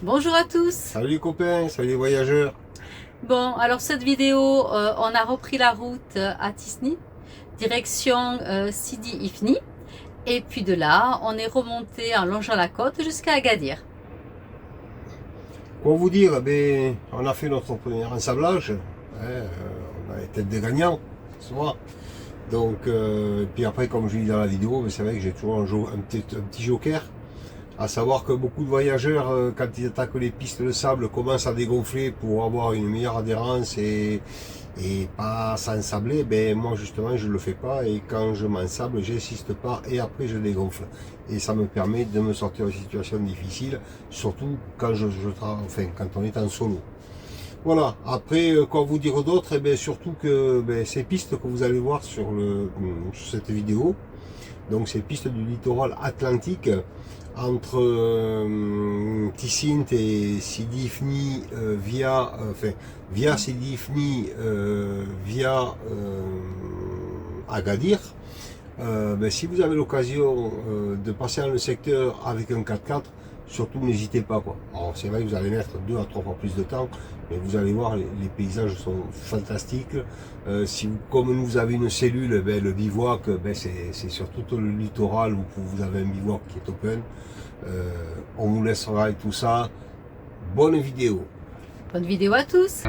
Bonjour à tous. Salut les copains, salut les voyageurs. Bon, alors cette vidéo, on a repris la route à Tisni, direction Sidi Ifni. Et puis de là, on est remonté en longeant la côte jusqu'à Agadir. Quoi vous dire, on a fait notre premier ensablage, on a été des gagnants, ce soir. Donc, et puis après, comme je dis dans la vidéo, c'est vrai que j'ai toujours un petit joker. À savoir que beaucoup de voyageurs, quand ils attaquent les pistes de sable, commencent à dégonfler pour avoir une meilleure adhérence et pas s'ensabler. Ben moi justement je le fais pas, et quand je m'ensable j'insiste pas et après je dégonfle, et ça me permet de me sortir de situations difficiles, surtout quand quand on est en solo. Voilà, après quoi vous dire d'autre? Et bien surtout que ces pistes que vous allez voir sur cette vidéo, donc ces pistes du littoral atlantique entre Ticint et Sidi Ifni, via Sidi Ifni, via Agadir. Si vous avez l'occasion de passer dans le secteur avec un 4x4, surtout n'hésitez pas, quoi. Alors c'est vrai que vous allez mettre 2 à 3 fois plus de temps, mais vous allez voir, les paysages sont fantastiques. Si vous, comme nous, vous avez une cellule, le bivouac, c'est sur tout le littoral où vous avez un bivouac qui est open. On vous laissera avec tout ça. Bonne vidéo. Bonne vidéo à tous.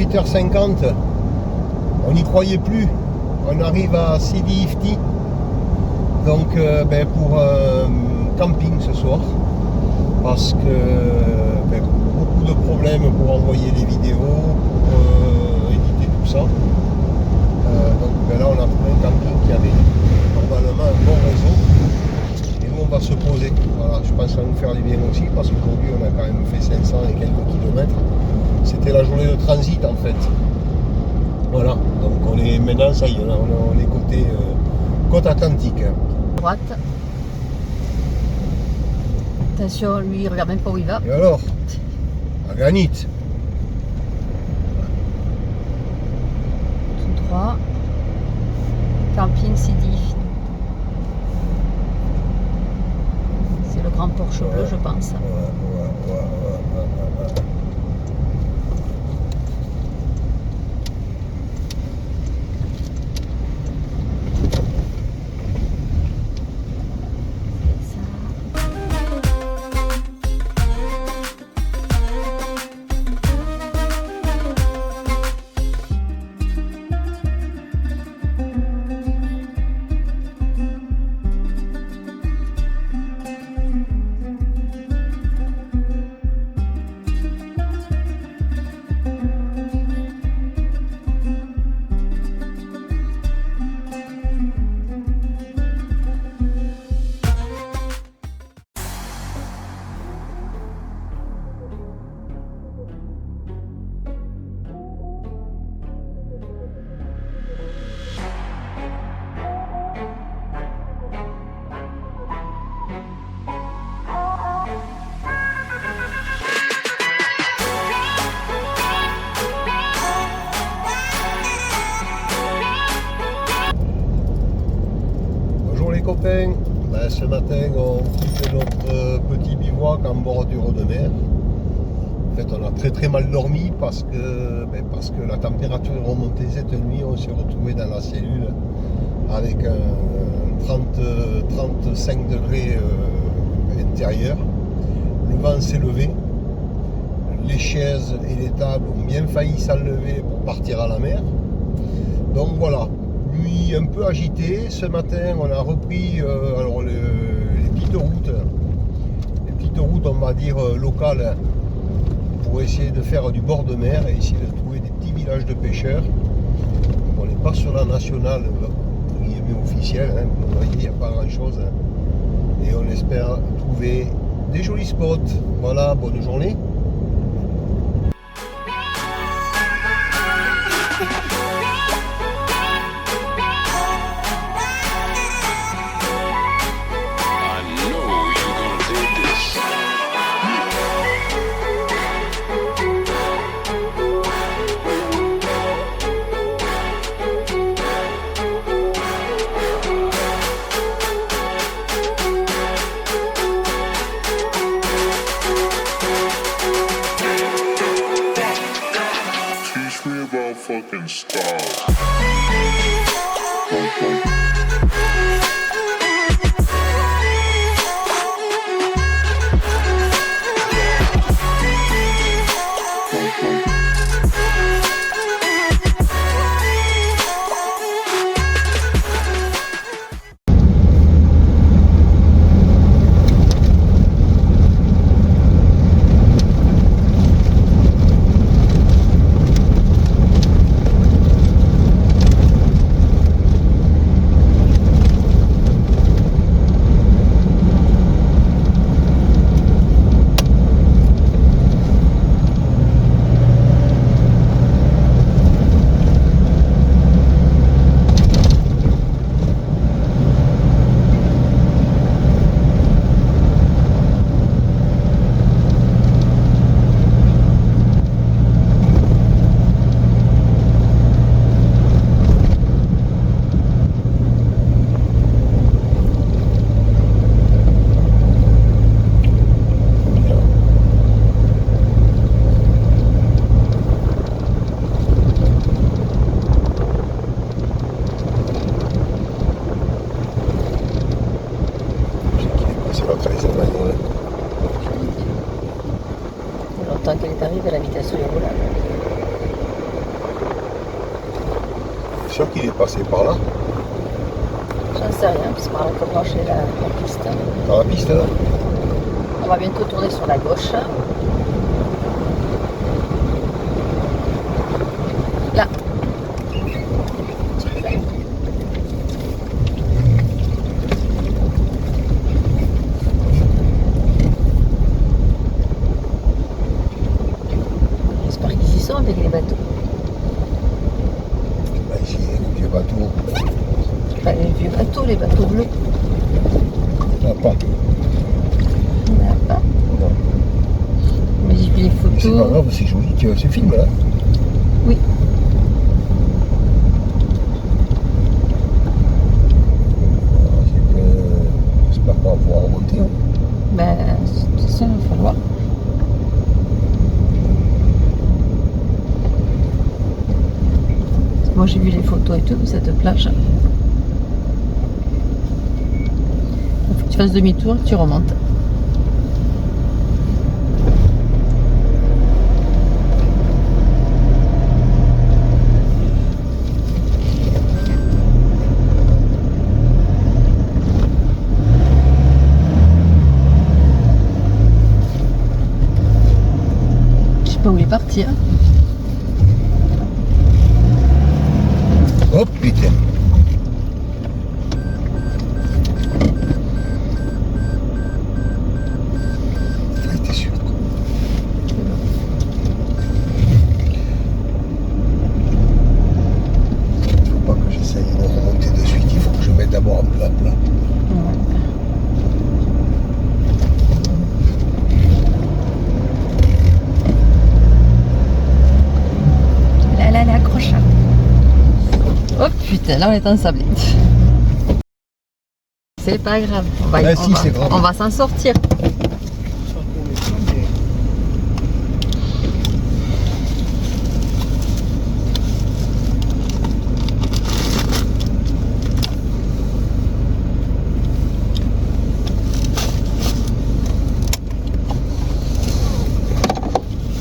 18h50, on n'y croyait plus. On arrive à Sidi Ifni, donc pour camping ce soir, parce que beaucoup de problèmes pour envoyer les vidéos, pour éditer tout ça. Donc là on a trouvé un camping qui avait normalement un bon réseau, et nous on va se poser. Voilà, je pense que ça va nous faire du bien aussi, parce qu'aujourd'hui on a quand même fait 500 et quelques kilomètres. C'était la journée de transit en fait. Voilà, donc on est maintenant, ça y est, on est côte atlantique. Droite. Attention, lui il regarde même pas où il va. Et alors, à Granit. Tout droit. Camping Sidi Ifni. C'est le grand Porsche bleu, je pense. Ouais. Copains, ce matin on quitte notre petit bivouac en bordure de mer. En fait on a très mal dormi parce que la température est remontée cette nuit. On s'est retrouvé dans la cellule avec un 35 degrés intérieur. Le vent s'est levé, les chaises et les tables ont bien failli s'enlever pour partir à la mer. Donc voilà, nuit un peu agitée. Ce matin on a repris les petites routes on va dire locales, pour essayer de faire du bord de mer et essayer de trouver des petits villages de pêcheurs. Donc on n'est pas sur la nationale officielle, hein, vous voyez, il n'y a pas grand chose, hein, et on espère trouver des jolis spots. Voilà, bonne journée. Fucking stars. Tant qu'elle est arrivée à la vitesse où il roule. sûr qu'il est passé par là. J'en sais rien, parce qu'on va brancher la piste. Dans la piste là. On va bientôt tourner sur la gauche. Là. J'espère qu'ils y sont avec les bateaux. Bah, ici, les vieux bateaux. Enfin, les vieux bateaux, les bateaux bleus. Il n'y en a pas. Il n'y en a pas. Non. Mais j'ai vu les Mais c'est pas photos. grave, c'est joli, tu vois ce film là. Oui. J'espère qu'on va pouvoir remonter. Hein. Ben, de toute façon, il va falloir. Moi, j'ai vu les photos et tout de cette plage. Il faut que tu fasses demi-tour et que tu remontes. Je sais pas où il est parti. Hein. Oh putain. Ah, t'es sûr. Faut pas que j'essaye de remonter de suite, il faut que je mette d'abord un peu à plat. Là, accroche. Oh putain, là on est ensablé. C'est pas grave. Ah, si, c'est grave. On va s'en sortir.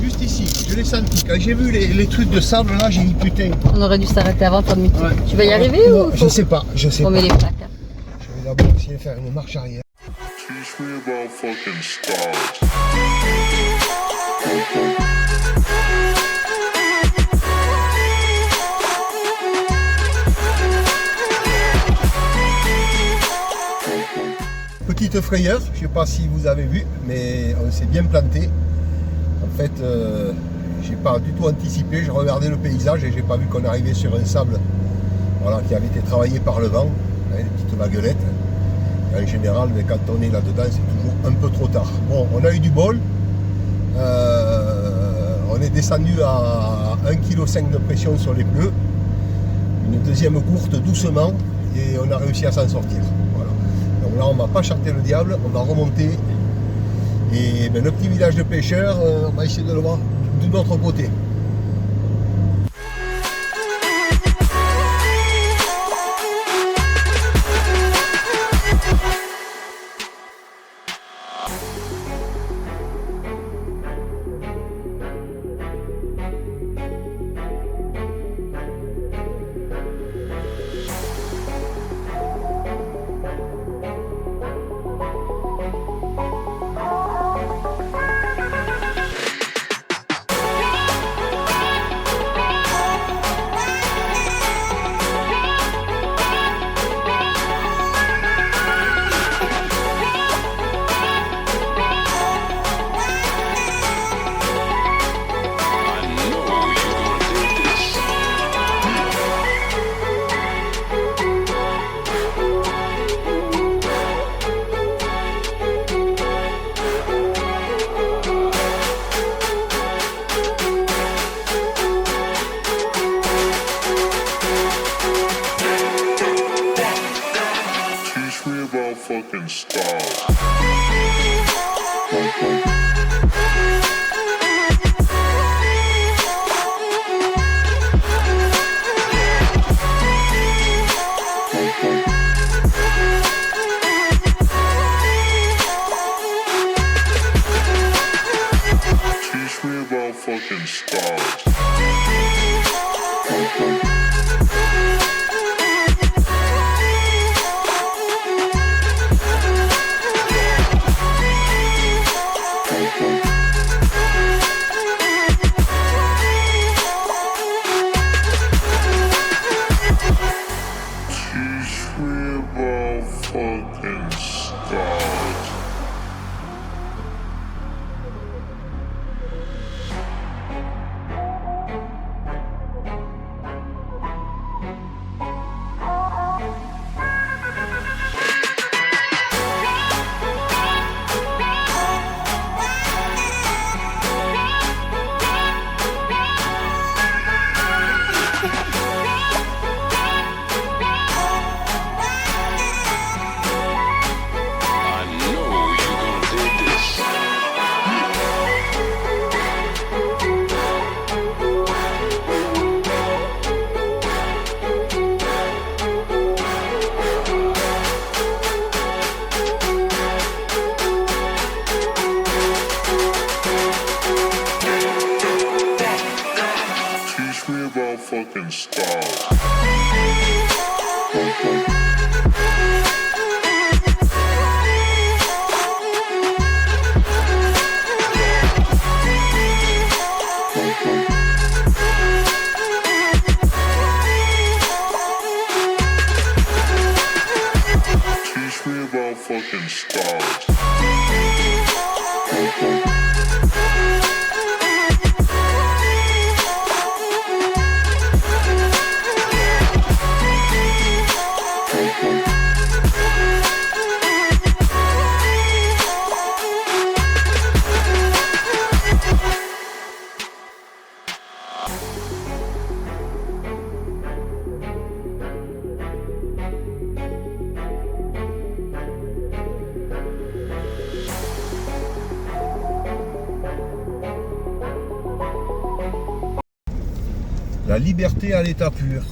Juste ici, je l'ai senti. Quand j'ai vu les trucs de sable là, j'ai dit putain. On aurait dû s'arrêter avant de faire demi-tour. Ouais. Tu vas y arriver Non, ou je sais pas, je sais on pas. met les plaques. Je vais d'abord essayer de faire une marche arrière. Teach me about fucking stars. Petite frayeur, je sais pas si vous avez vu, mais on s'est bien planté. En fait, j'ai pas du tout anticipé, j'ai regardé le paysage et j'ai pas vu qu'on arrivait sur un sable voilà, qui avait été travaillé par le vent, hein, des petites vaguelettes. Et en général, mais quand on est là-dedans, c'est toujours un peu trop tard. Bon, on a eu du bol. On est descendu à 1,5 kg de pression sur les pneus. Une deuxième courte doucement et on a réussi à s'en sortir. Voilà. Donc là, on va pas charter le diable, on va remonter. Et ben, le petit village de pêcheurs, on va essayer de le voir de l'autre côté. Teach me about fucking stars. Teach me about fucking stars. start. I know you're gonna dig this. Teach me about fucking stars. Teach me about fucking stars. La liberté à l'état pur.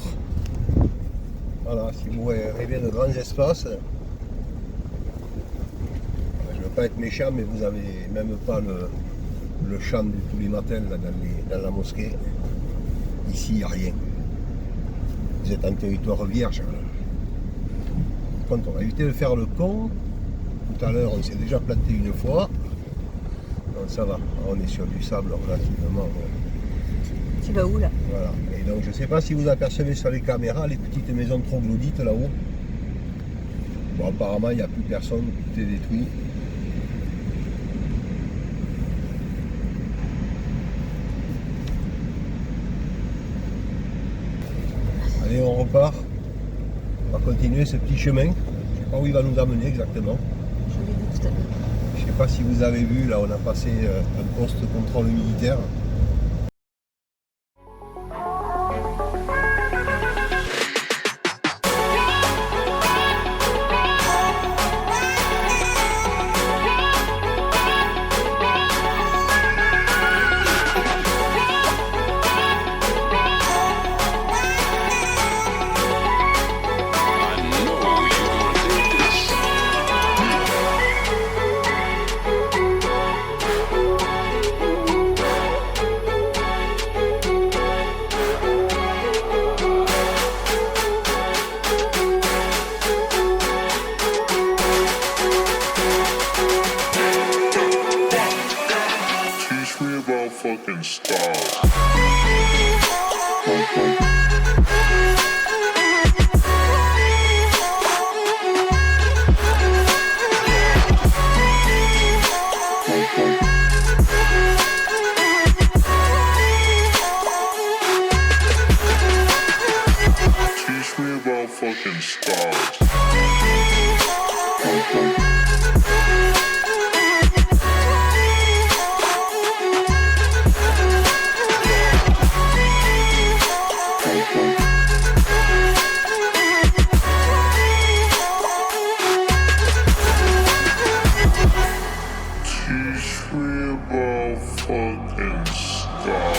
Voilà, si vous rêvez de grands espaces, je ne veux pas être méchant, mais vous n'avez même pas le chant de tous les matins là, dans la mosquée. Ici, il n'y a rien. Vous êtes en territoire vierge. Par contre, on va éviter de faire le con. Tout à l'heure, on s'est déjà planté une fois. Donc ça va, on est sur du sable relativement. Tu vas où là? Voilà. Et donc je ne sais pas si vous apercevez sur les caméras les petites maisons troglodytes là-haut. Bon, apparemment il n'y a plus personne, tout est détruit. Allez, on repart. On va continuer ce petit chemin. Je ne sais pas où il va nous amener exactement. Je l'ai vu tout à l'heure. Je ne sais pas si vous avez vu, là on a passé un poste de contrôle militaire. I know you're gonna dig this. Teach me about fucking stars. Teach me about fucking stars. Teach me about fucking stars.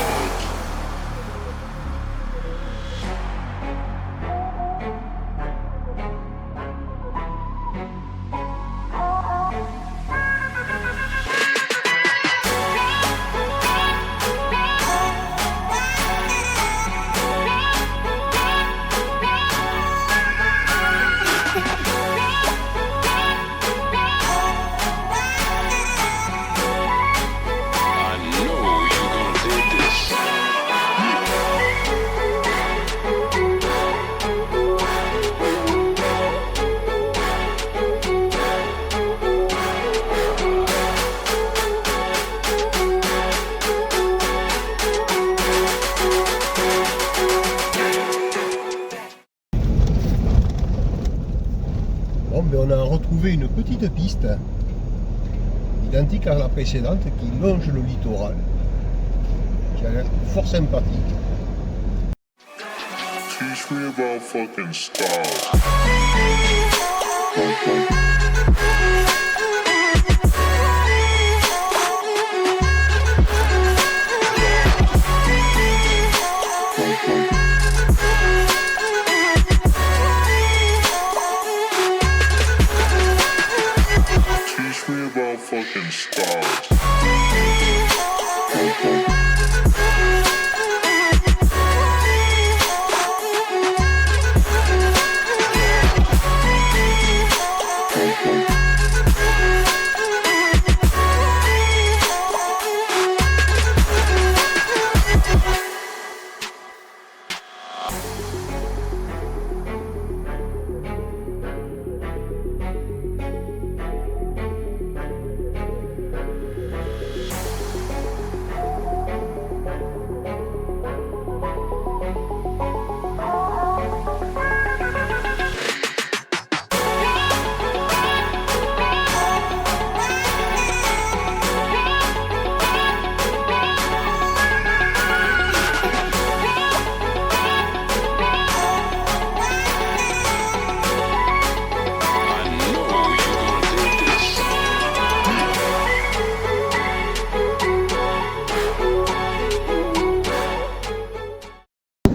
petite piste, identique à la précédente, qui longe le littoral, qui a l'air fort sympathique. Teach me about fucking stars. Teach me about fucking stars.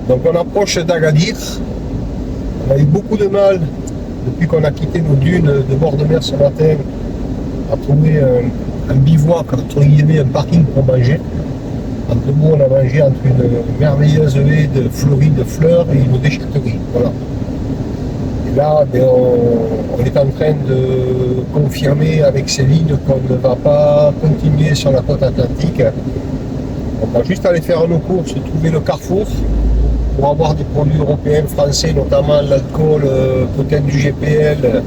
Donc on approche d'Agadir. On a eu beaucoup de mal depuis qu'on a quitté nos dunes de bord de mer ce matin à trouver un bivouac, entre guillemets, un parking pour manger. En deux mots, on a mangé entre une merveilleuse haie de fleurie de fleurs et une déchetterie. Voilà. Et là, on est en train de confirmer avec Céline qu'on ne va pas continuer sur la côte atlantique. On va juste aller faire nos courses, trouver le carrefour pour avoir des produits européens, français, notamment l'alcool, peut-être du GPL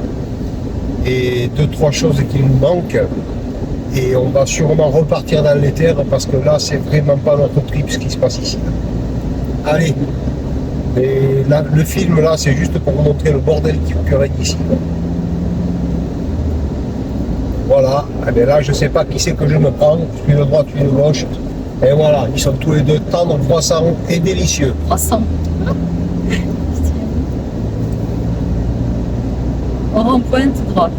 et 2-3 choses qui nous manquent. Et on va sûrement repartir dans les terres parce que là, c'est vraiment pas notre trip ce qui se passe ici. Allez, et là, le film là, c'est juste pour vous montrer le bordel qui règne ici. Voilà, et bien là, je sais pas qui c'est que je me prends, je suis de droite, je suis de gauche. Et voilà, ils sont tous les deux tendres, croissants et délicieux. Croissant. On rend pointe droite.